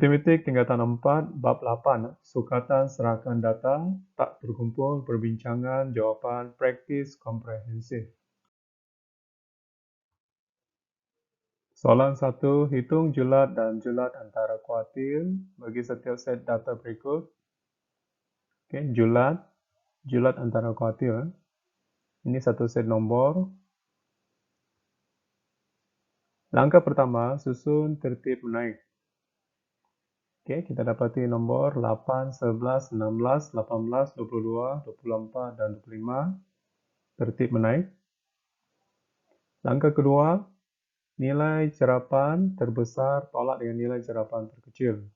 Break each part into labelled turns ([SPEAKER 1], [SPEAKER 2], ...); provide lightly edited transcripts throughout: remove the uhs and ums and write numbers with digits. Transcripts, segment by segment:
[SPEAKER 1] Matematik tingkatan 4, bab 8, sukatan serahkan data, tak terkumpul, perbincangan, jawapan, praktis, komprehensif. Soalan 1, hitung julat dan julat antara kuartil bagi setiap set data berikut. Julat antara kuartil. Ini satu set nombor. Langkah pertama, susun tertib menaik. Kita dapati nomor 8, 11, 16, 18, 22, 24, dan 25. Tertib menaik. Langkah kedua, nilai cerapan terbesar tolak dengan nilai cerapan terkecil.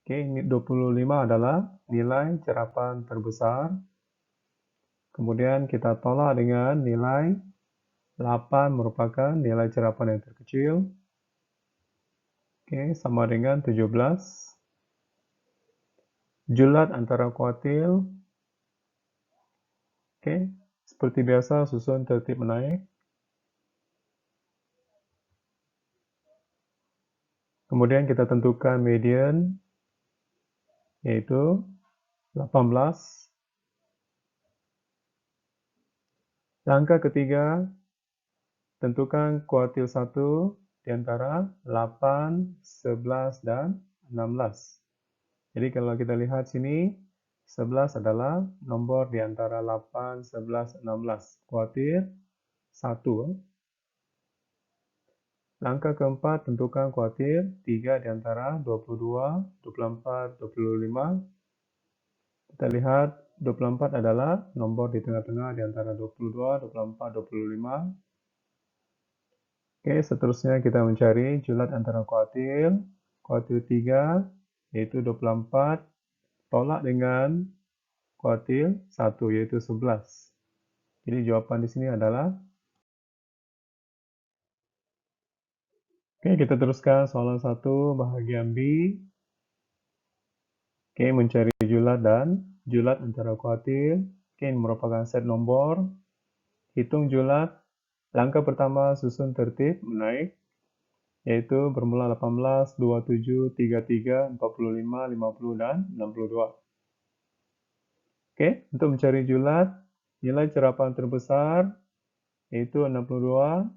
[SPEAKER 1] Ini 25 adalah nilai cerapan terbesar. Kemudian kita tolak dengan nilai 8 merupakan nilai cerapan yang terkecil. Sama dengan 17. Julat antara kuartil. Seperti biasa susun tertib menaik. Kemudian kita tentukan median, yaitu 18. Langkah ketiga, tentukan kuartil 1 di antara 8, 11, dan 16. Jadi kalau kita lihat sini, 11 adalah nomor di antara 8, 11, 16. Kuartil 1. Langkah keempat, tentukan kuartil 3 di antara 22, 24, 25. Kita lihat 24 adalah nomor di tengah-tengah di antara 22, 24, 25. Seterusnya kita mencari julat antara kuartil 3, yaitu 24, tolak dengan kuartil 1, yaitu 11. Jadi jawapan di sini adalah. Kita teruskan soalan 1, bahagian B. Mencari julat dan julat antara kuartil. Ini merupakan set nomor. Hitung julat. Langkah pertama, susun tertib menaik, yaitu bermula 18, 27, 33, 45, 50, dan 62. Untuk mencari julat, nilai cerapan terbesar, yaitu 62,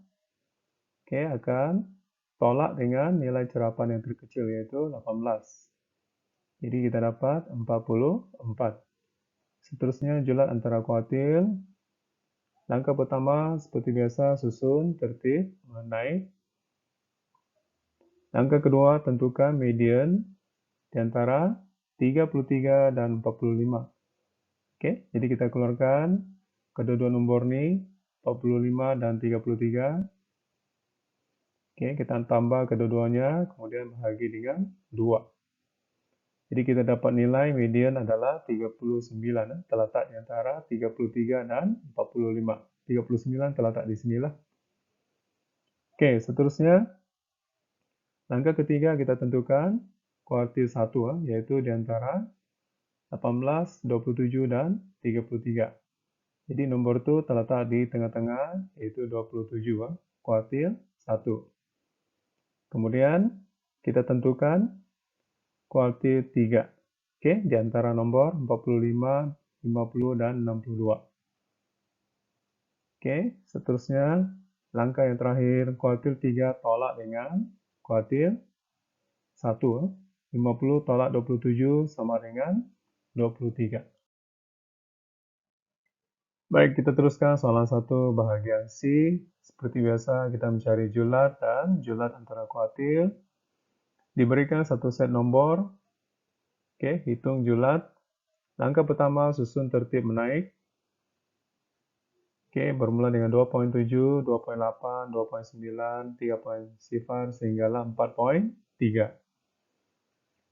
[SPEAKER 1] akan tolak dengan nilai cerapan yang terkecil, yaitu 18. Jadi kita dapat 44. Seterusnya julat antara kuartil. Langkah pertama, seperti biasa, susun tertib menaik. Langkah kedua, tentukan median di antara 33 dan 45. Jadi kita keluarkan kedua-dua nomor ini, 45 dan 33. Kita tambah kedua-duanya, kemudian bahagi dengan 2. Jadi kita dapat nilai median adalah 39, terletak di antara 33 dan 45. 39 terletak di sinilah. Seterusnya, langkah ketiga kita tentukan kuartil 1, yaitu di antara 18, 27, dan 33. Jadi nomor itu terletak di tengah-tengah, yaitu 27, kuartil 1. Kemudian kita tentukan kuartil 3. Di antara nomor 45, 50, dan 62. Seterusnya langkah yang terakhir, kuartil 3 tolak dengan kuartil 1. 50 tolak 27 sama dengan 23. Baik, kita teruskan soalan 1 bahagian C. Seperti biasa kita mencari julat dan julat antara kuartil. Diberikan satu set nomor. Hitung julat. Langkah pertama, susun tertib menaik. Bermula dengan 2.7, 2.8, 2.9, 3.0 sehinggalah 4.3.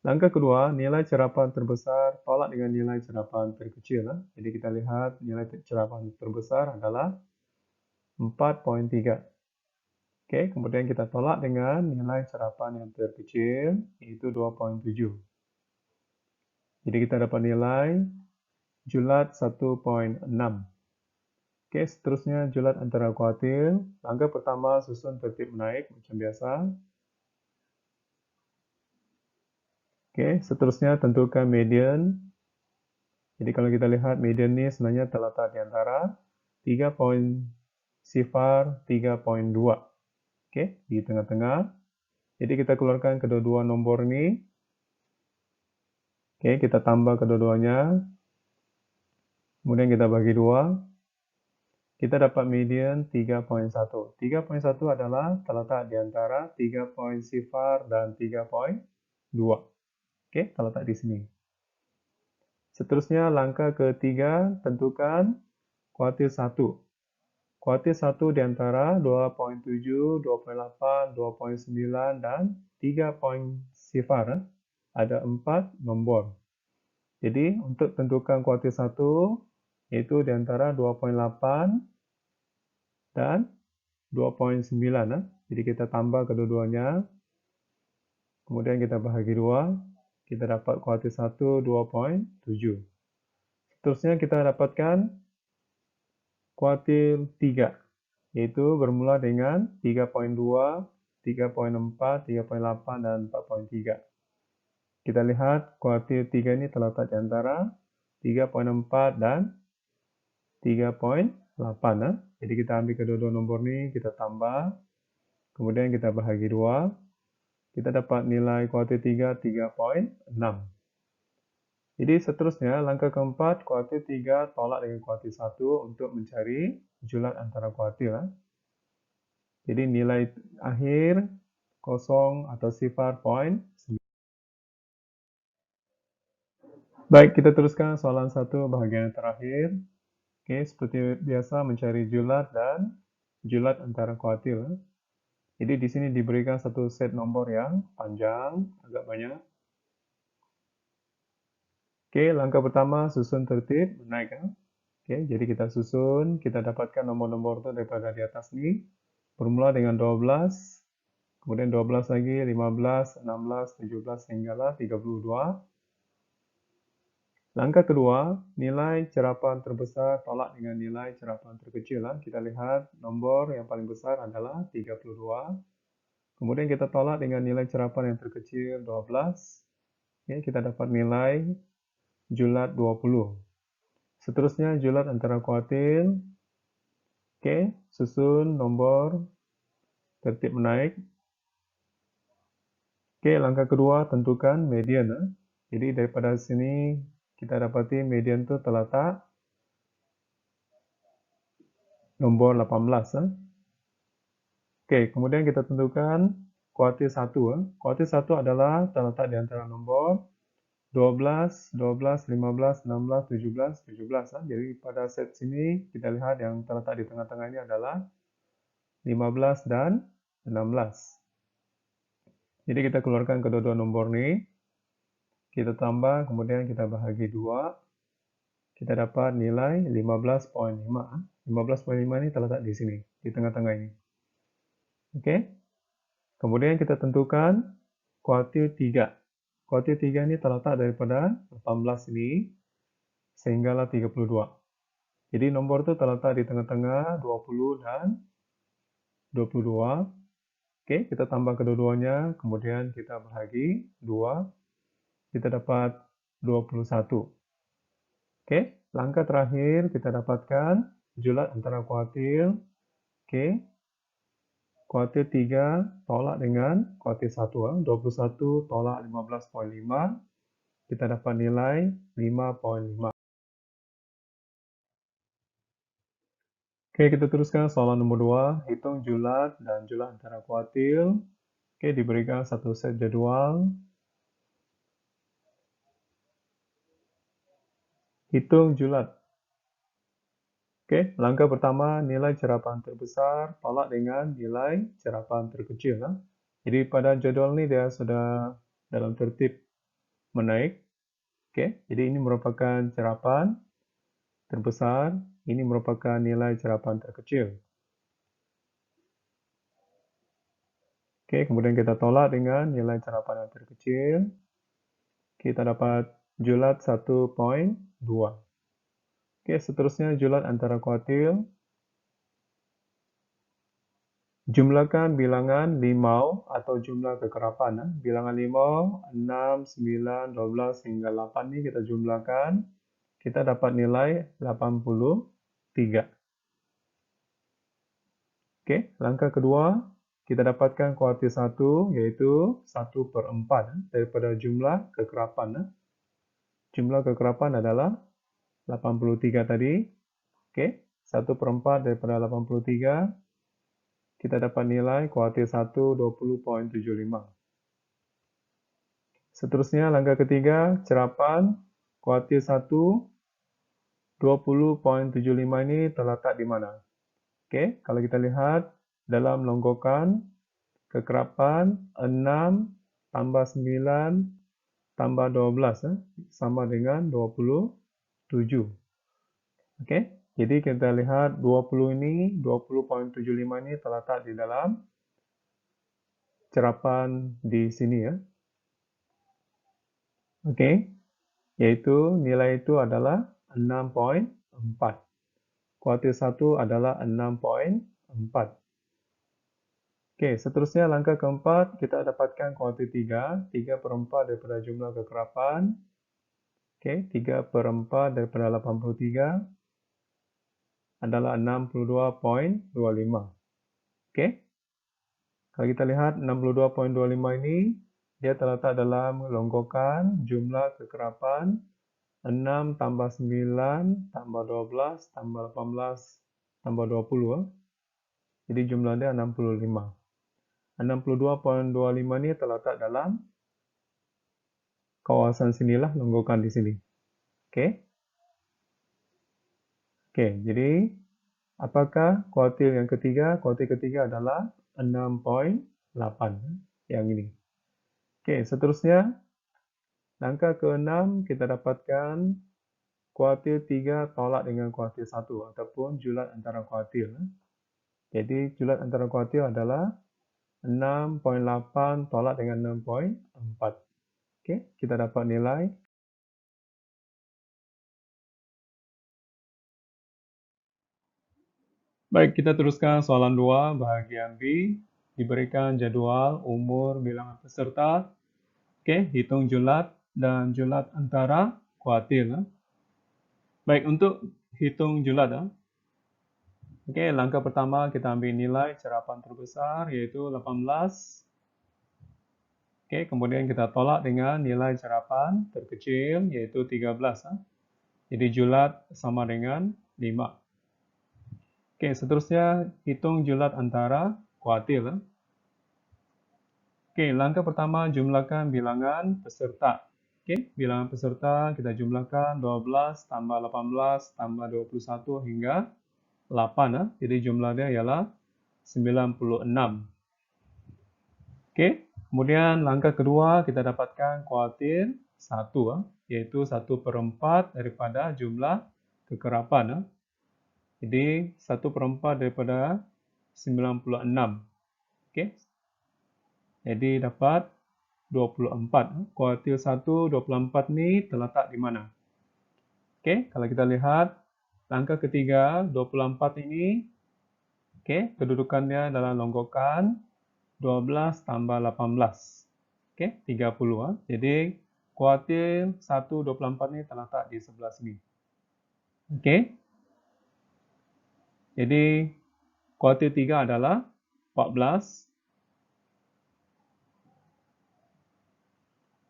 [SPEAKER 1] Langkah kedua, nilai cerapan terbesar tolak dengan nilai cerapan terkecil. Jadi kita lihat nilai cerapan terbesar adalah 4.3. Kemudian kita tolak dengan nilai cerapan yang terkecil, yaitu 2.7. Jadi kita dapat nilai julat 1.6. Seterusnya julat antara kuartil. Langkah pertama, susun tertib menaik macam biasa. Oke, seterusnya tentukan median. Jadi kalau kita lihat median ini sebenarnya terletak di antara 3.3.2. Oke, di tengah-tengah. Jadi kita keluarkan kedua-dua nomor ini. Oke, kita tambah kedua-duanya. Kemudian kita bagi 2. Kita dapat median 3.1. 3.1 adalah terletak di antara 3.0 dan 3.2. Oke, terletak di sini. Seterusnya langkah ketiga, tentukan kuartil 1. Kuartil 1 di antara 2.7, 2.8, 2.9, dan 3.0. Ada 4 nombor. Jadi untuk tentukan kuartil 1, yaitu di antara 2.8 dan 2.9. Jadi kita tambah kedua-duanya. Kemudian kita bahagi 2. Kita dapat kuartil 1, 2.7. Seterusnya kita dapatkan kuartil 3, yaitu bermula dengan 3.2, 3.4, 3.8, dan 4.3. Kita lihat kuartil 3 ini terletak di antara 3.4 dan 3.8. Jadi kita ambil kedua-dua nomor ini, kita tambah, kemudian kita bahagi 2. Kita dapat nilai kuartil 3, 3.6. Jadi seterusnya, langkah keempat, kuartil 3 tolak dengan kuartil 1 untuk mencari julat antara kuartil. Jadi nilai akhir kosong atau 0.9. Baik, kita teruskan soalan 1 bahagian terakhir. Oke, seperti biasa mencari julat dan julat antara kuartil. Jadi di sini diberikan satu set nomor yang panjang, agak banyak. Oke, langkah pertama susun tertib menaik. Oke, jadi kita susun, kita dapatkan nomor-nomor itu daripada di atas ini. Bermula dengan 12, kemudian 12 lagi, 15, 16, 17, hinggalah 32. Langkah kedua, nilai cerapan terbesar tolak dengan nilai cerapan terkecil. Kita lihat nomor yang paling besar adalah 32. Kemudian kita tolak dengan nilai cerapan yang terkecil 12. Oke, kita dapat nilai julat 20. Seterusnya julat antara kuartil. Oke, susun nomor tertib menaik. Oke, langkah kedua tentukan median. Jadi daripada sini kita dapati median itu terletak nomor 18. Oke, kemudian kita tentukan kuartil 1. Kuartil 1 adalah terletak di antara nomor 12, 12, 15, 16, 17, 17. Jadi pada set sini kita lihat yang terletak di tengah-tengah ini adalah 15 dan 16. Jadi kita keluarkan kedua-dua nomor ini. Kita tambah, kemudian kita bahagi 2. Kita dapat nilai 15.5. 15.5 ini terletak di sini, di tengah-tengah ini. Oke. Kemudian kita tentukan kuartil 3. Kuartil 3 ini terletak daripada 18 ini sehinggalah 32. Jadi nomor itu terletak di tengah-tengah 20 dan 22. Oke, kita tambah kedua-duanya, kemudian kita bahagi 2. Kita dapat 21. Oke, langkah terakhir kita dapatkan julat antara kuartil. Oke, kuartil 3 tolak dengan kuartil 1. 21 tolak 15.5. Kita dapat nilai 5.5. Oke, kita teruskan soalan nomor 2. Hitung julat dan julat antara kuartil. Oke, diberikan satu set jadwal. Hitung julat. Oke, langkah pertama nilai cerapan terbesar tolak dengan nilai cerapan terkecil. Jadi pada jadwal ini dia sudah dalam tertib menaik. Oke, jadi ini merupakan cerapan terbesar, ini merupakan nilai cerapan terkecil. Oke, kemudian kita tolak dengan nilai cerapan yang terkecil. Kita dapat julat 1.2. Oke, seterusnya julat antara kuartil. Jumlahkan bilangan limau atau jumlah kekerapan. Bilangan limau, 6, 9, 12 hingga 8 ini kita jumlahkan. Kita dapat nilai 83. Oke, langkah kedua, kita dapatkan kuartil 1, yaitu 1/4 daripada jumlah kekerapan. Jumlah kekerapan adalah 83 tadi. Oke, 1/4 daripada 83. Kita dapat nilai kuartil 1, 20,75. Seterusnya, langkah ketiga, cerapan kuartil 1, 20,75 ini terletak di mana? Oke, kalau kita lihat dalam longgokan kekerapan 6 tambah 9 tambah 12 sama dengan 27. Oke, jadi kita lihat 20 ini, 20,75 ini terletak di dalam cerapan di sini ya. Oke, yaitu nilai itu adalah 6,4. Kuartil 1 adalah 6,4. Oke, seterusnya langkah keempat, kita dapatkan kuartil 3, 3/4 daripada jumlah kekerapan. Oke, 3/4 daripada 83 adalah 62,25. Oke, kalau kita lihat 62,25 ini, dia terletak dalam longgokan jumlah kekerapan 6 tambah 9 tambah 12 tambah 18 tambah 20. Jadi jumlahnya 65. 62,25 ini terletak dalam kawasan sinilah, longgokan di sini. Oke. Oke, jadi apakah kuartil yang ketiga? Kuartil ketiga adalah 6,8 yang ini. Oke, seterusnya langkah ke-6 kita dapatkan kuartil 3 tolak dengan kuartil 1 ataupun julat antara kuartil. Jadi julat antara kuartil adalah 6,8 tolak dengan 6,4. Oke, kita dapat nilai. Baik, kita teruskan soalan 2, bahagian B. Diberikan jadwal umur bilangan peserta. Oke, hitung julat dan julat antara kuartil. Baik, untuk hitung julat. Oke, langkah pertama kita ambil nilai cerapan terbesar, yaitu 18. Oke, kemudian kita tolak dengan nilai cerapan terkecil, yaitu 13. Jadi julat sama dengan 5. Oke, seterusnya hitung julat antara kuartil. Oke, langkah pertama jumlahkan bilangan peserta. Oke, bilangan peserta kita jumlahkan 12 tambah 18 tambah 21 hingga 8. Jadi jumlahnya ialah 96. Oke, kemudian langkah kedua kita dapatkan kuartil 1, yaitu 1/4 daripada jumlah kekerapan. Jadi 1/4 daripada 96. Oke, jadi dapat 24. Kuartil 1, 24 ini terletak di mana? Oke, kalau kita lihat langkah ketiga, 24 ini, oke, kedudukannya dalam longgokan 12 tambah 18. Oke, 30. Jadi kuartil 1, 24 ini terletak di sebelah sini. Oke. Jadi kuartil 3 adalah 14.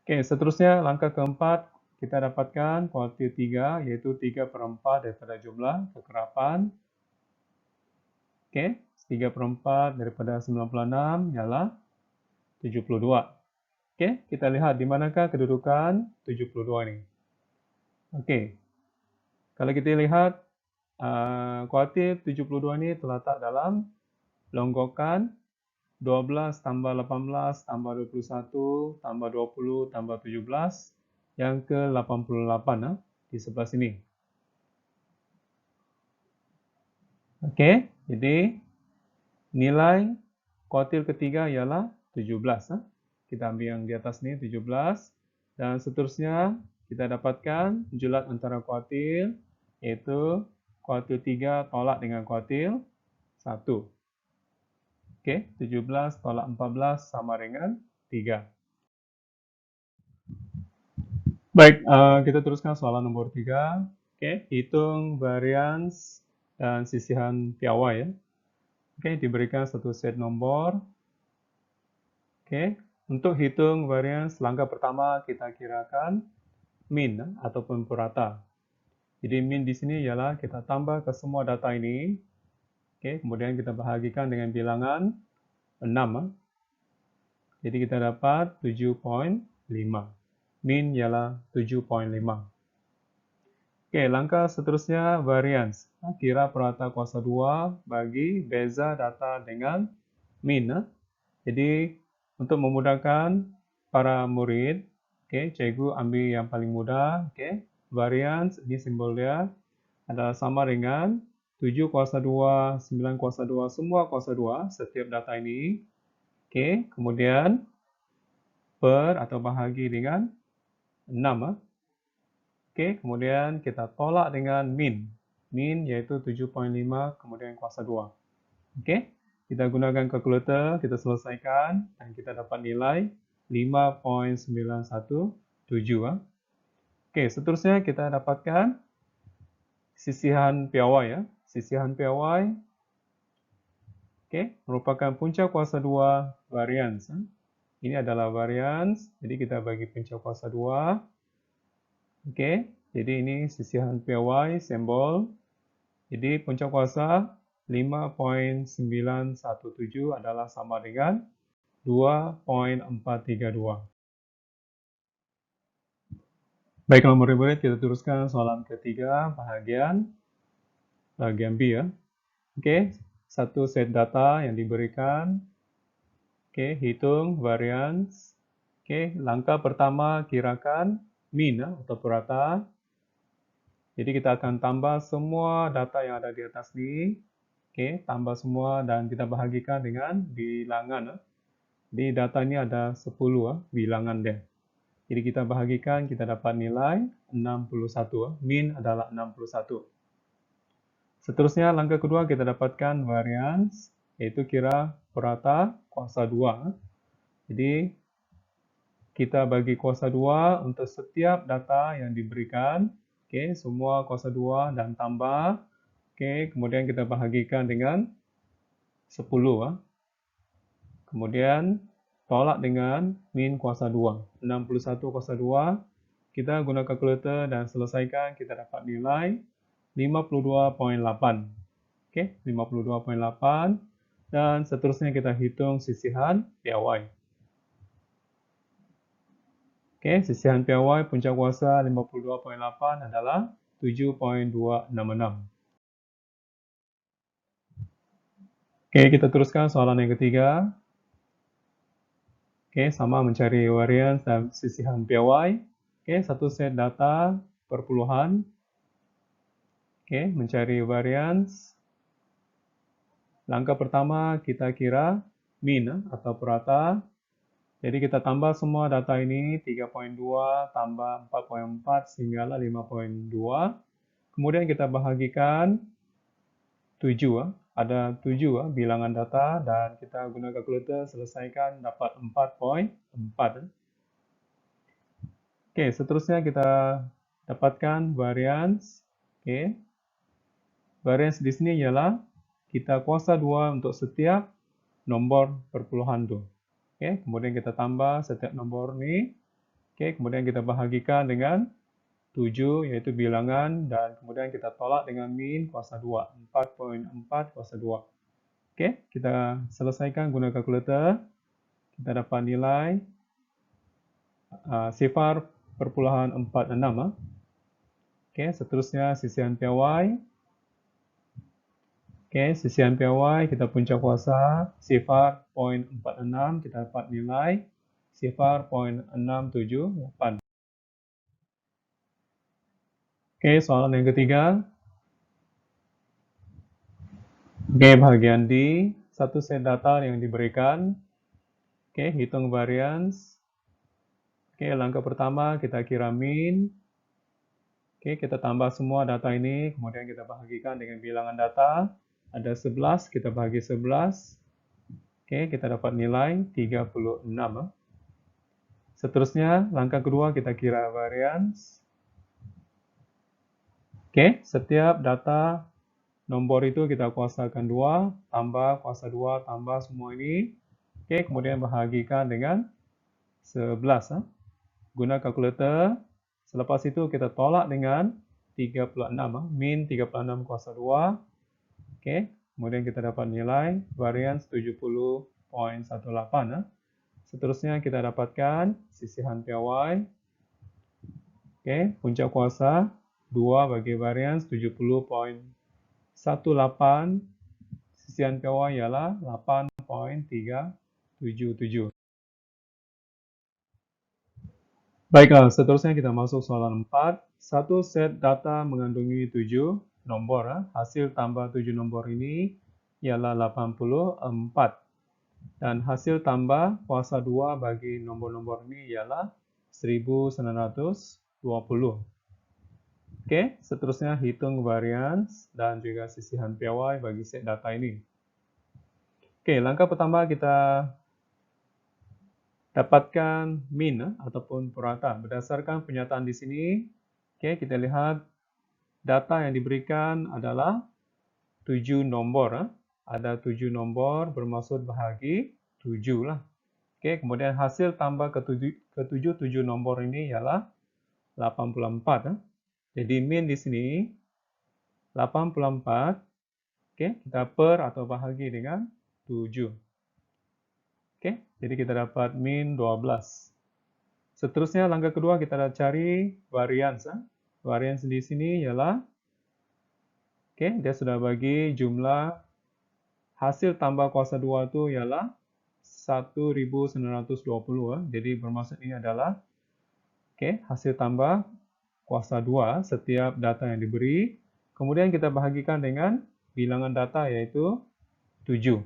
[SPEAKER 1] Oke, seterusnya langkah keempat kita dapatkan kuartil 3, yaitu 3/4 daripada jumlah kekerapan. Oke, 3/4 daripada 96 ialah 72. Oke, kita lihat di manakah kedudukan 72 ini. Oke, kalau kita lihat kuartil 72 ini terletak dalam longgokan 12 tambah 18 tambah 21 tambah 20 tambah 17 yang ke-88 di sebelah sini. Oke, jadi nilai kuartil ketiga ialah 17. Kita ambil yang di atas ini 17. Dan seterusnya kita dapatkan julat antara kuartil, yaitu kuartil 3 tolak dengan kuartil 1. Oke, 17 tolak 14 sama dengan 3. Baik, kita teruskan soalan nomor 3. Oke, hitung varians dan sisihan piawai ya. Oke, diberikan satu set nomor. Oke, untuk hitung varians, langkah pertama kita kirakan min ataupun purata. Jadi min di sini ialah kita tambah ke semua data ini. Oke, kemudian kita bahagikan dengan bilangan 6. Jadi kita dapat 7,5. Min ialah 7,5. Oke, langkah seterusnya varians. Kira purata kuasa 2 bagi beza data dengan min. Jadi, untuk memudahkan para murid, cikgu ambil yang paling mudah. Varians, ini simbol dia, adalah sama dengan 7 kuasa 2, 9 kuasa 2, semua kuasa 2, setiap data ini. Kemudian per atau bahagi dengan 6. Kemudian kita tolak dengan min. Min yaitu 7,5 kemudian kuasa 2. Kita gunakan kalkulator, kita selesaikan dan kita dapat nilai 5,917. Seterusnya kita dapatkan sisihan piawai ya. Sisihan piawai merupakan punca kuasa 2 varians. Ini adalah varians, jadi kita bagi punca kuasa 2. Jadi ini sisihan piawai, simbol. Jadi punca kuasa 5,917 adalah sama dengan 2,432. Baiklah murid-murid, kita teruskan soalan ketiga, bagian B ya. Satu set data yang diberikan. Hitung varians. Langkah pertama kirakan min atau purata. Jadi kita akan tambah semua data yang ada di atas ini. Tambah semua dan kita bahagikan dengan bilangan. Di data ini ada 10 bilangan dia. Jadi kita bahagikan, kita dapat nilai 61. Min adalah 61. Seterusnya langkah kedua kita dapatkan varians, yaitu kira purata kuasa 2. Jadi kita bagi kuasa 2 untuk setiap data yang diberikan. Semua kuasa 2 dan tambah. Kemudian kita bahagikan dengan 10. Kemudian tolak dengan min kuasa 2. 61 kuasa 2. Kita guna kalkulator dan selesaikan, kita dapat nilai 52,8. 52,8. Dan seterusnya kita hitung sisihan piawai. Sisihan piawai punca kuasa 52,8 adalah 7,266. Kita teruskan soalan yang ketiga. Sama mencari varians dan sisihan piawai. Satu set data perpuluhan. Mencari varians. Langkah pertama kita kira min atau purata. Jadi kita tambah semua data ini, 3,2 tambah 4,4 sehingga 5,2. Kemudian kita bahagikan 7. Ada 7 bilangan data dan kita guna kalkulator selesaikan dapat 4,4. Seterusnya kita dapatkan varians. Varians di sini ialah kita kuasa 2 untuk setiap nomor perpuluhan itu. Kemudian kita tambah setiap nomor ini. Kemudian kita bahagikan dengan 7, yaitu bilangan, dan kemudian kita tolak dengan min kuasa 2. 4,4 kuasa 2. Kita selesaikan guna kalkulator. Kita dapat nilai 0,46. Seterusnya sisihan piawai. Sisihan piawai kita punca kuasa 0,46, kita dapat nilai 0,678. Soalan yang ketiga. Bagian D, satu set data yang diberikan. Hitung varians. Langkah pertama kita kira min. Kita tambah semua data ini, kemudian kita bahagikan dengan bilangan data. Ada 11, kita bagi 11. Oke, kita dapat nilai 36. Seterusnya, langkah kedua kita kira varians. Oke, setiap data nomor itu kita kuasakan 2, tambah kuasa 2, tambah semua ini. Oke, kemudian bahagikan dengan 11. Guna kalkulator. Selepas itu kita tolak dengan 36. Min 36 kuasa 2. Oke, kemudian kita dapat nilai varians 70.18. Seterusnya kita dapatkan sisihan piawai. Oke, puncak kuasa 2 bagi varians 70.18. Sisihan piawai ialah 8.377. Baiklah, seterusnya kita masuk soalan 4. Satu set data mengandungi 7 nombor. Hasil tambah 7 nombor ini ialah 84. Dan hasil tambah kuasa 2 bagi nombor-nombor ini ialah 1920. Oke, seterusnya hitung varians dan juga sisihan piawai bagi set data ini. Oke, langkah pertama kita dapatkan min ataupun purata. Berdasarkan pernyataan di sini, oke, kita lihat data yang diberikan adalah 7 nombor. Ada 7 nombor bermaksud bahagi 7 lah. Oke, kemudian hasil tambah ke-7 nombor ini ialah 84. Jadi min di sini 84. Oke, kita per atau bahagi dengan 7. Oke, jadi kita dapat min 12. Seterusnya langkah kedua kita cari varians. Varians di sini ialah, oke, dia sudah bagi jumlah hasil tambah kuasa 2 itu ialah 1920. Jadi bermaksud ini adalah, oke, hasil tambah kuasa 2 setiap data yang diberi. Kemudian kita bahagikan dengan bilangan data yaitu 7.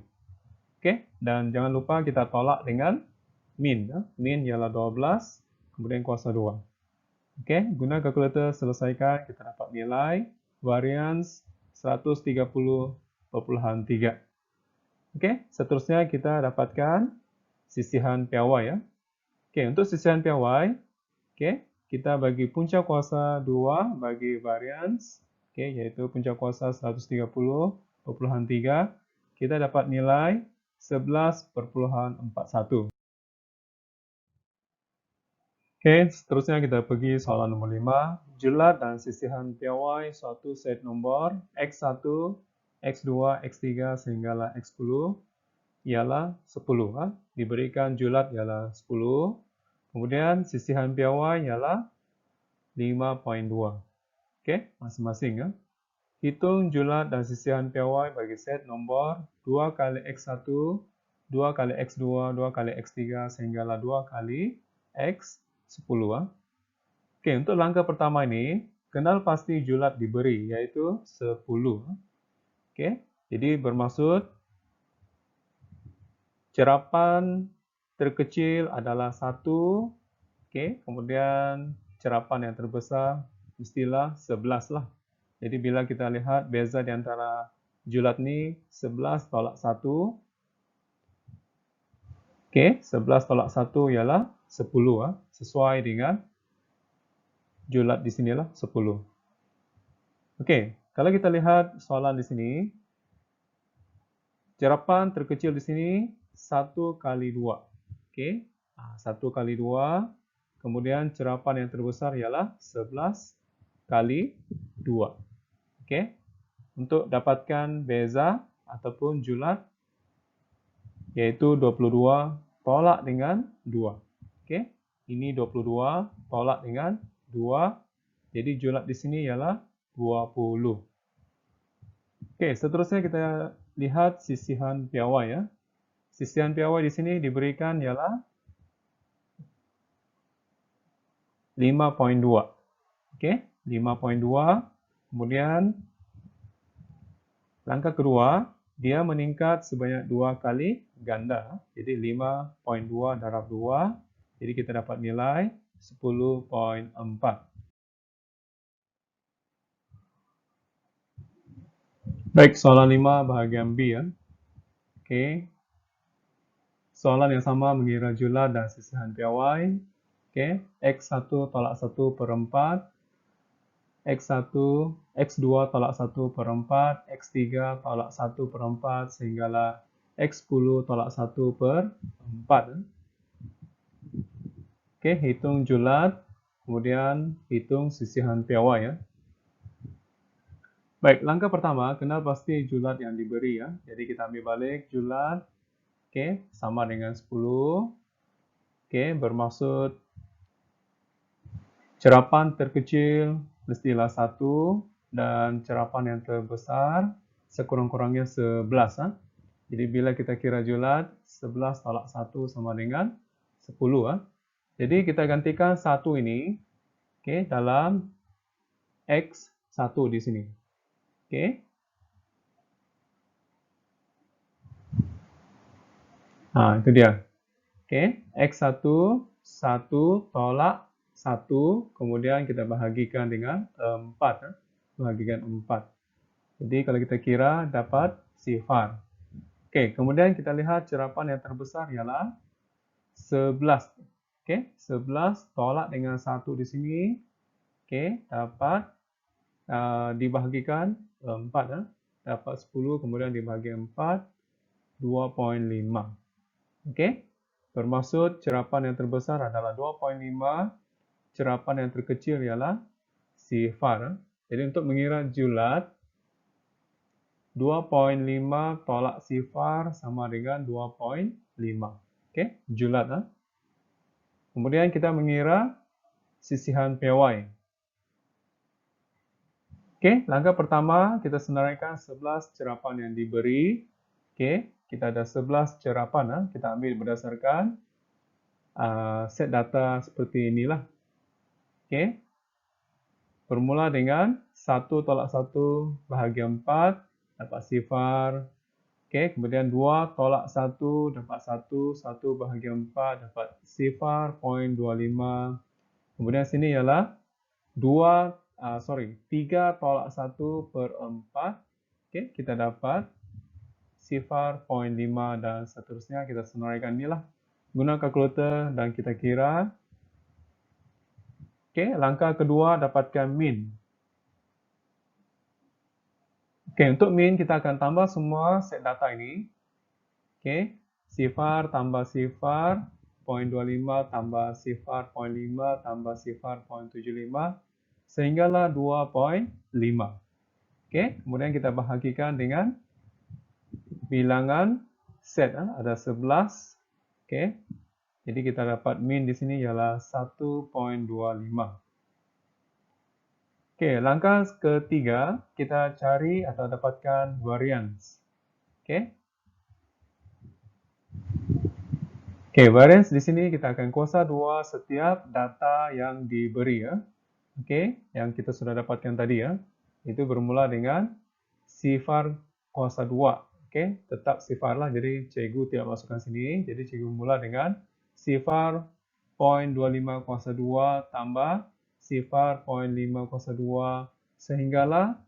[SPEAKER 1] Oke, dan jangan lupa kita tolak dengan min. Min ialah 12, kemudian kuasa 2. Oke, guna kalkulator selesaikan, kita dapat nilai varians 130,3. Oke, seterusnya kita dapatkan sisihan piawai ya. Oke, untuk sisihan piawai, oke, kita bagi puncak kuasa 2 bagi varians, oke, yaitu puncak kuasa 130,3, kita dapat nilai 11,41. Oke, seterusnya kita pergi soalan nomor 5. Julat dan sisihan piawai suatu set nomor X1, X2, X3 sehinggalah X10 ialah 10. Diberikan julat ialah 10. Kemudian sisihan piawai ialah 5.2. Oke, masing-masing. Hitung julat dan sisihan piawai bagi set nomor 2 kali X1, 2 kali X2, 2 kali X3 sehinggalah 2 kali X10. Oke, untuk langkah pertama ini, kenal pasti julat diberi, yaitu 10. Oke, jadi bermaksud cerapan terkecil adalah 1. Oke, kemudian cerapan yang terbesar mestilah 11 lah. Jadi bila kita lihat beza di antara julat ini 11 tolak 1. Oke, 11 tolak 1 ialah 10. Sesuai dengan julat di sinilah 10. Oke, kalau kita lihat soalan di sini, cerapan terkecil di sini 1 kali 2. Oke, 1 kali 2. Kemudian cerapan yang terbesar ialah 11 kali 2. Oke, untuk dapatkan beza ataupun julat yaitu 22 tolak dengan 2. Oke, ini 22 tolak dengan 2. Jadi julat di sini ialah 20. Oke, seterusnya kita lihat sisihan piawai ya. Sisihan piawai di sini diberikan ialah 5.2. Oke, 5.2. Kemudian langkah kedua, dia meningkat sebanyak 2 kali ganda. Jadi 5.2 darab 2. Jadi kita dapat nilai 10.4. Baik, soalan 5 bahagian B ya. Oke. Soalan yang sama mengira julat dan sisihan piawai. Oke, X1 tolak 1 per 4, X1, X2 tolak 1 per 4, X3 tolak 1 per 4, sehinggalah X10 tolak 1 per 4. Oke, hitung julat, kemudian hitung sisihan piawai ya. Baik, langkah pertama, kenal pasti julat yang diberi ya. Jadi kita ambil balik julat, oke, sama dengan 10. Oke, bermaksud cerapan terkecil mestilah 1 dan cerapan yang terbesar sekurang-kurangnya 11. Jadi bila kita kira julat, 11 tolak 1 sama dengan 10. Jadi kita gantikan 1 ini dalam X1 di sini. Nah, itu dia. X1, 1 tolak 1, kemudian kita bahagikan dengan 4. Bahagikan 4. Jadi kalau kita kira dapat sifar. Kemudian kita lihat cerapan yang terbesar ialah 11. 11 tolak dengan 1 di sini. Dapat dibahagikan 4. Dapat 10, kemudian dibagi 4, 2,5. Bermaksud cerapan yang terbesar adalah 2,5, cerapan yang terkecil ialah sifar. Jadi untuk mengira julat, 2,5 tolak sifar sama dengan 2,5. Julat. Kemudian kita mengira sisihan piawai. Langkah pertama kita senaraikan 11 cerapan yang diberi. Kita ada 11 cerapan, kita ambil berdasarkan set data seperti inilah. Bermula dengan 1 tolak 1 bahagia 4, dapat sifar. Kemudian 2 tolak 1, dapat 1, 1 bahagia 4, dapat sifar, 0,25. Kemudian sini ialah 3 tolak 1 per 4. Kita dapat sifar, 0,5 dan seterusnya. Kita senaraikan inilah. Guna kalkulator dan kita kira. Langkah kedua dapatkan min. Untuk min kita akan tambah semua set data ini. Sifar tambah sifar, 0,25 tambah sifar, 0,5 tambah sifar, 0,75, sehinggalah 2,5. Kemudian kita bahagikan dengan bilangan set, ada 11. Jadi kita dapat min di sini ialah 1,25. Langkah ketiga, kita cari atau dapatkan variance. Variance di sini kita akan kuasa 2 setiap data yang diberi ya. Yang kita sudah dapatkan tadi ya. Itu bermula dengan sifar kuasa 2. Tetap sifar lah, jadi cikgu tidak masukkan sini. Jadi cikgu mula dengan sifar 0,25 kuasa 2 tambah sifar 0,5 kuasa 2 sehinggalah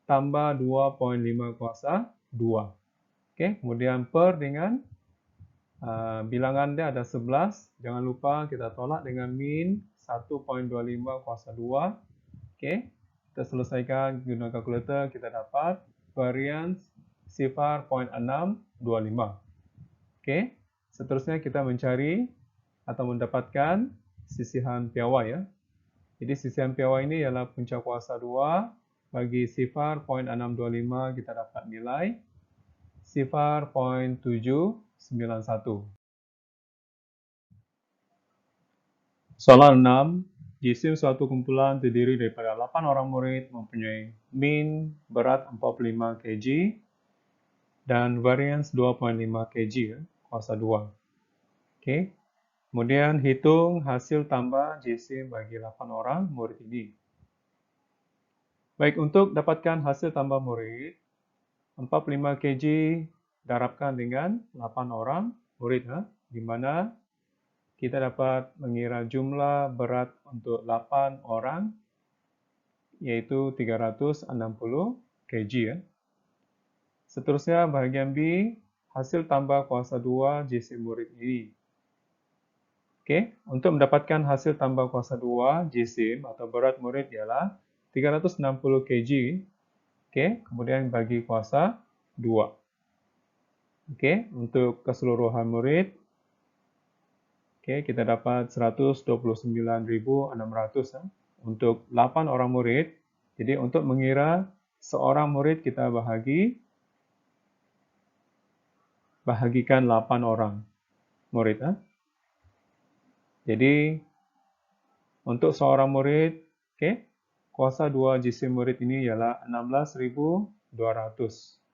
[SPEAKER 1] tambah 2,5 kuasa 2. Kemudian per dengan bilangan dia ada 11. Jangan lupa kita tolak dengan min 1,25 kuasa 2. Kita selesaikan guna kalkulator, kita dapat variance sifar 0,625. Seterusnya kita mencari atau mendapatkan sisihan piawai ya. Jadi sisihan piawai ini ialah punca kuasa 2 bagi sifar 0,625, kita dapat nilai sifar 0,791. Soalan 6. Jisim suatu kumpulan terdiri daripada 8 orang murid mempunyai min berat 45 kg dan variance 2,5 kg ya, kuasa 2. Kemudian hitung hasil tambah jisim bagi 8 orang murid ini. Baik, untuk dapatkan hasil tambah murid, 45 kg darabkan dengan 8 orang murid, di mana kita dapat mengira jumlah berat untuk 8 orang, yaitu 360 kg. Seterusnya bahagian B, hasil tambah kuasa 2 JC murid ini. Oke, untuk mendapatkan hasil tambah kuasa 2 JC atau berat murid ialah 360 kg. Oke, kemudian bagi kuasa 2. Oke, untuk keseluruhan murid, oke, kita dapat 129.600 untuk 8 orang murid. Jadi untuk mengira seorang murid kita bahagikan 8 orang murid. Jadi untuk seorang murid, oke, kuasa 2 JC murid ini ialah 16.200.